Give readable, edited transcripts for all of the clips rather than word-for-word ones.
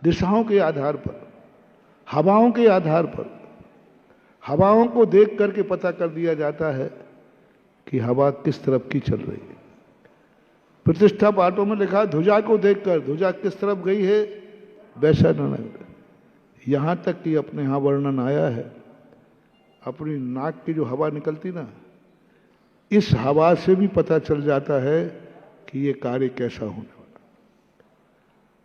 दिशाओं के आधार पर, हवाओं के आधार पर, हवाओं को देख करके पता कर दिया जाता है कि हवा किस तरफ की चल रही है। प्रतिष्ठा पाठों में लिखा ध्वजा को देखकर ध्वजा किस तरफ गई है वैसा न, यहां तक कि अपने यहां वर्णन आया है, अपनी नाक की जो हवा निकलती ना, इस हवा से भी पता चल जाता है कि ये कार्य कैसा होने वाला।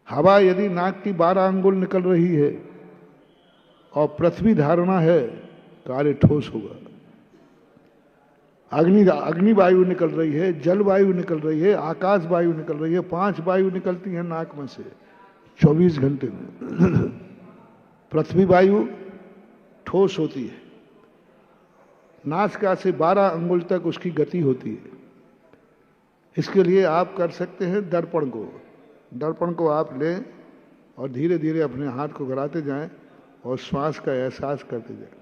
हवा यदि नाक की 12 अंगुल निकल रही है और पृथ्वी धारणा है, कार्य ठोस होगा। अग्नि वायु निकल रही है, जल वायु निकल रही है, आकाश वायु निकल रही है, 5 वायु निकलती हैं नाक में से 24 घंटे में। पृथ्वी वायु ठोस होती है, नासिका से 12 अंगुल तक उसकी गति होती है। इसके लिए आप कर सकते हैं दर्पण को आप लें और धीरे धीरे अपने हाथ को घुराते जाएं और श्वास का एहसास करते जाएं।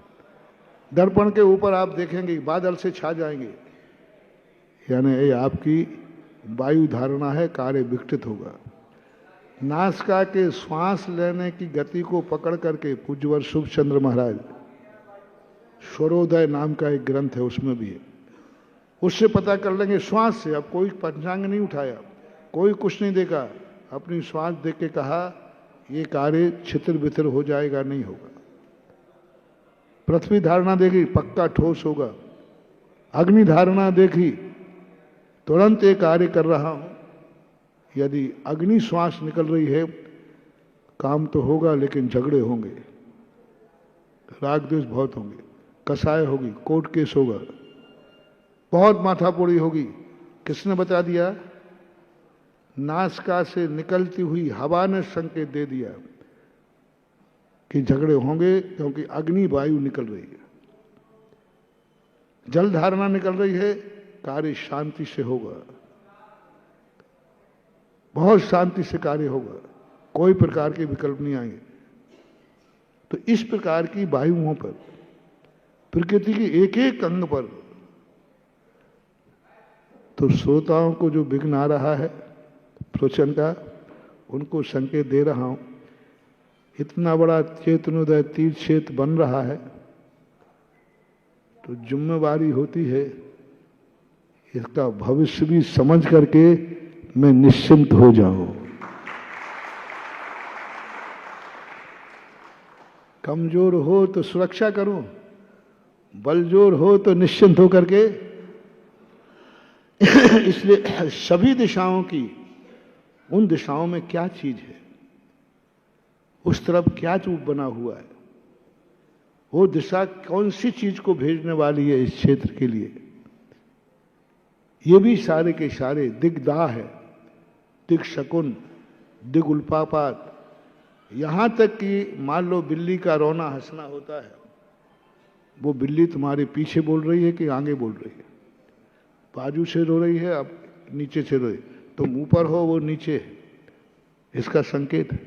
दर्पण के ऊपर आप देखेंगे बादल से छा जाएंगे, यानी ये आपकी वायु धारणा है, कार्य विकसित होगा। नासिका के श्वास लेने की गति को पकड़ करके पूज्यवर शुभ चंद्र महाराज, स्वरोदय नाम का एक ग्रंथ है उसमें भी है, उससे पता कर लेंगे श्वास से। अब कोई पंचांग नहीं उठाया, कोई कुछ नहीं देखा, अपनी श्वास देख के कहा ये कार्य छितर बितर हो जाएगा, नहीं होगा। पृथ्वी धारणा देखी, पक्का ठोस होगा। अग्नि धारणा देखी, तुरंत एक कार्य कर रहा हूं। यदि अग्नि श्वास निकल रही है, काम तो होगा लेकिन झगड़े होंगे, राग द्वेष बहुत होंगे, कसाय होगी, कोर्ट केस होगा, बहुत माथापोड़ी होगी। किसने बता दिया? नासिका से निकलती हुई हवा ने संकेत दे दिया कि झगड़े होंगे, क्योंकि अग्नि वायु निकल रही है। जल धारणा निकल रही है, कार्य शांति से होगा, बहुत शांति से कार्य होगा, कोई प्रकार के विकल्प नहीं आएंगे। तो इस प्रकार की वायुओं पर, प्रकृति के एक एक अंग पर, तो श्रोताओं को जो विघ्न आ रहा है प्रवचन का, उनको संकेत दे रहा हूं। इतना बड़ा चेतनोदय तीर्थ क्षेत्र बन रहा है, तो जिम्मेवारी होती है इसका भविष्य भी समझ करके मैं निश्चिंत हो जाऊं। कमजोर हो तो सुरक्षा करूं, बलजोर हो तो निश्चिंत हो करके। इसलिए सभी दिशाओं की, उन दिशाओं में क्या चीज है, उस तरफ क्या रूप बना हुआ है, वो दिशा कौन सी चीज को भेजने वाली है इस क्षेत्र के लिए, ये भी सारे के सारे दिग्दाह है, दिग शकुन, दिग उल्पापात। यहां तक कि मान लो बिल्ली का रोना हंसना होता है, वो बिल्ली तुम्हारे पीछे बोल रही है कि आगे बोल रही है, बाजू से रो रही है, अब नीचे से रो रही, तुम ऊपर हो वो नीचे है, इसका संकेत है,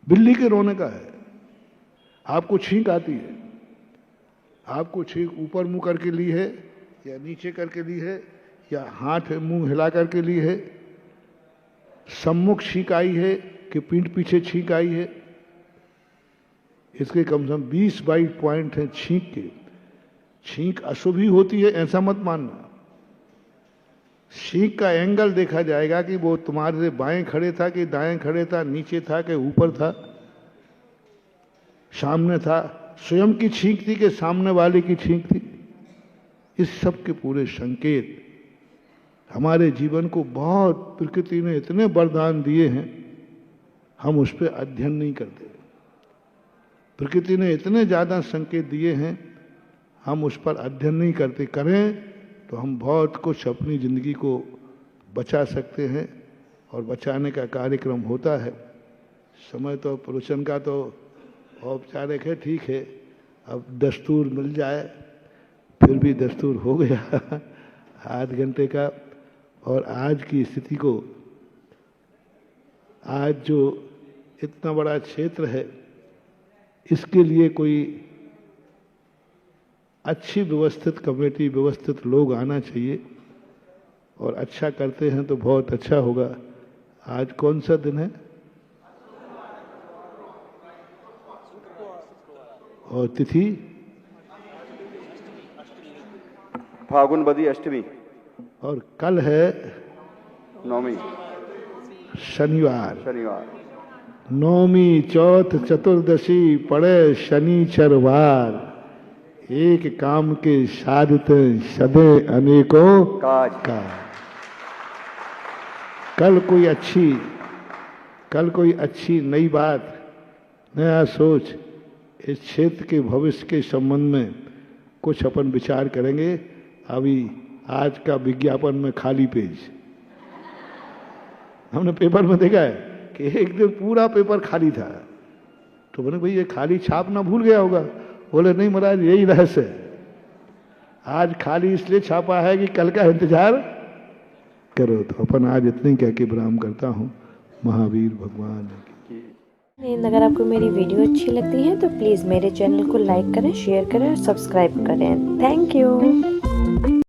बिल्ली के रोने का है। आपको छींक आती है, आपको छींक ऊपर मुंह करके ली है या नीचे करके ली है या हाथ मुंह हिला करके ली है, सम्मुख छींक आई है कि पीठ पीछे छींक आई है, इसके कम से कम 20-22 पॉइंट हैं छींक के। छींक अशुभ ही होती है ऐसा मत मानना, छींक का एंगल देखा जाएगा कि वो तुम्हारे से बाएं खड़े था कि दाएं खड़े था, नीचे था कि ऊपर था, सामने था, स्वयं की छींक थी कि सामने वाले की छींक थी। इस सब के पूरे संकेत हमारे जीवन को बहुत प्रकृति ने इतने वरदान दिए हैं, हम उस पर अध्ययन नहीं करते। प्रकृति ने इतने ज्यादा संकेत दिए हैं, हम उस पर अध्ययन नहीं करते। करें तो हम बहुत कुछ अपनी जिंदगी को बचा सकते हैं और बचाने का कार्यक्रम होता है। समय तो प्रवचन का तो औपचारिक है, ठीक है, अब दस्तूर मिल जाए, फिर भी दस्तूर हो गया आध घंटे का। और आज की स्थिति को, आज जो इतना बड़ा क्षेत्र है, इसके लिए कोई अच्छी व्यवस्थित कमेटी, व्यवस्थित लोग आना चाहिए, और अच्छा करते हैं तो बहुत अच्छा होगा। आज कौन सा दिन है? और तिथि फागुन बदी अष्टमी। और कल है नौमी शनिवार। शनिवार। नौमी चौथ चतुर्दशी पड़े शनिचरवार। एक काम के साधत सदे अनेकों काज। कल कोई अच्छी नई बात, नया सोच इस क्षेत्र के भविष्य के संबंध में कुछ अपन विचार करेंगे। अभी आज का विज्ञापन में खाली पेज हमने पेपर में देखा है कि एक दिन पूरा पेपर खाली था। तो बोले भाई ये खाली छापना भूल गया होगा। बोले नहीं महाराज यही रहस्य है, आज खाली इसलिए छापा है कि कल का इंतजार करो। तो अपन आज इतने कह के विराम करता हूँ। महावीर भगवान की। अगर आपको मेरी वीडियो अच्छी लगती है तो प्लीज़ मेरे चैनल को लाइक करें, शेयर करें और सब्सक्राइब करें। Thank you.